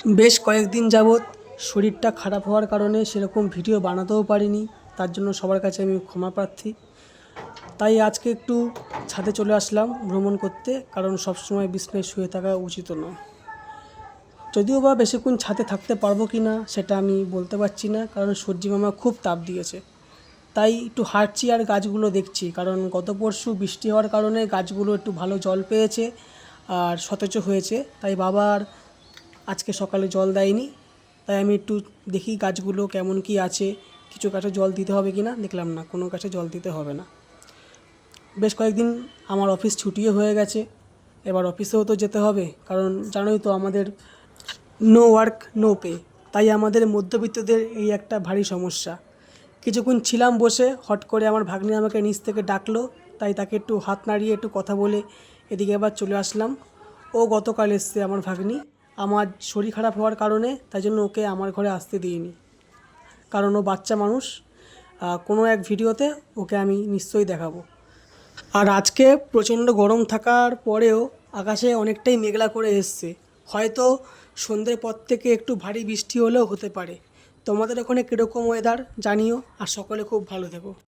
বেশ কয়েকদিন যাবৎ শরীরটা খারাপ হওয়ার কারণে সেরকম ভিডিও বানাতেও পারিনি। তার জন্য সবার কাছে আমি ক্ষমা প্রার্থী। তাই আজকে একটু ছাদে চলে আসলাম ভ্রমণ করতে, কারণ সবসময় বিছানায় শুয়ে থাকা উচিত নয়। যদিও বা বেশিক্ষণ ছাদে থাকতে পারবো কি না সেটা আমি বলতে পারছি না, কারণ সূর্যি মামা খুব তাপ দিয়েছে। তাই একটু হাঁটছি আর গাছগুলো দেখছি, কারণ গত পরশু বৃষ্টি হওয়ার কারণে গাছগুলো একটু ভালো জল পেয়েছে আর সতেজ হয়েছে। তাই বাবা আর আজকে সকালে জল দেয়নি। তাই আমি একটু দেখি গাছগুলো কেমন কি আছে, কিছু গাছে জল দিতে হবে কি না। দেখলাম না, কোনো গাছে জল দিতে হবে না। বেশ কয়েকদিন আমার অফিস ছুটিও হয়ে গেছে, এবার অফিসেও তো যেতে হবে, কারণ জানোই তো আমাদের নো ওয়ার্ক নো পে। তাই আমাদের মধ্যবিত্তদের এই একটা ভারী সমস্যা। কিছুক্ষণ ছিলাম বসে, হট করে আমার ভাগ্নি আমাকে নিচ থেকে ডাকলো, তাই তাকে একটু হাত নাড়িয়ে একটু কথা বলে এদিকে আবার চলে আসলাম। ও গতকাল এসছে আমার ভাগ্নি। আমার শরীর খারাপ হওয়ার কারণে তাই জন্য ওকে আমার ঘরে আসতে দিইনি, কারণ ও বাচ্চা মানুষ। কোনো এক ভিডিওতে ওকে আমি নিশ্চয়ই দেখাবো। আর আজকে প্রচণ্ড গরম থাকার পরেও আকাশে অনেকটাই মেঘলা করে এসছে। হয়তো সন্ধ্যের পর থেকে একটু ভারী বৃষ্টি হলেও হতে পারে। তোমাদের ওখানে কীরকম ওয়েদার জানিও, আর সকলে খুব ভালো থেকো।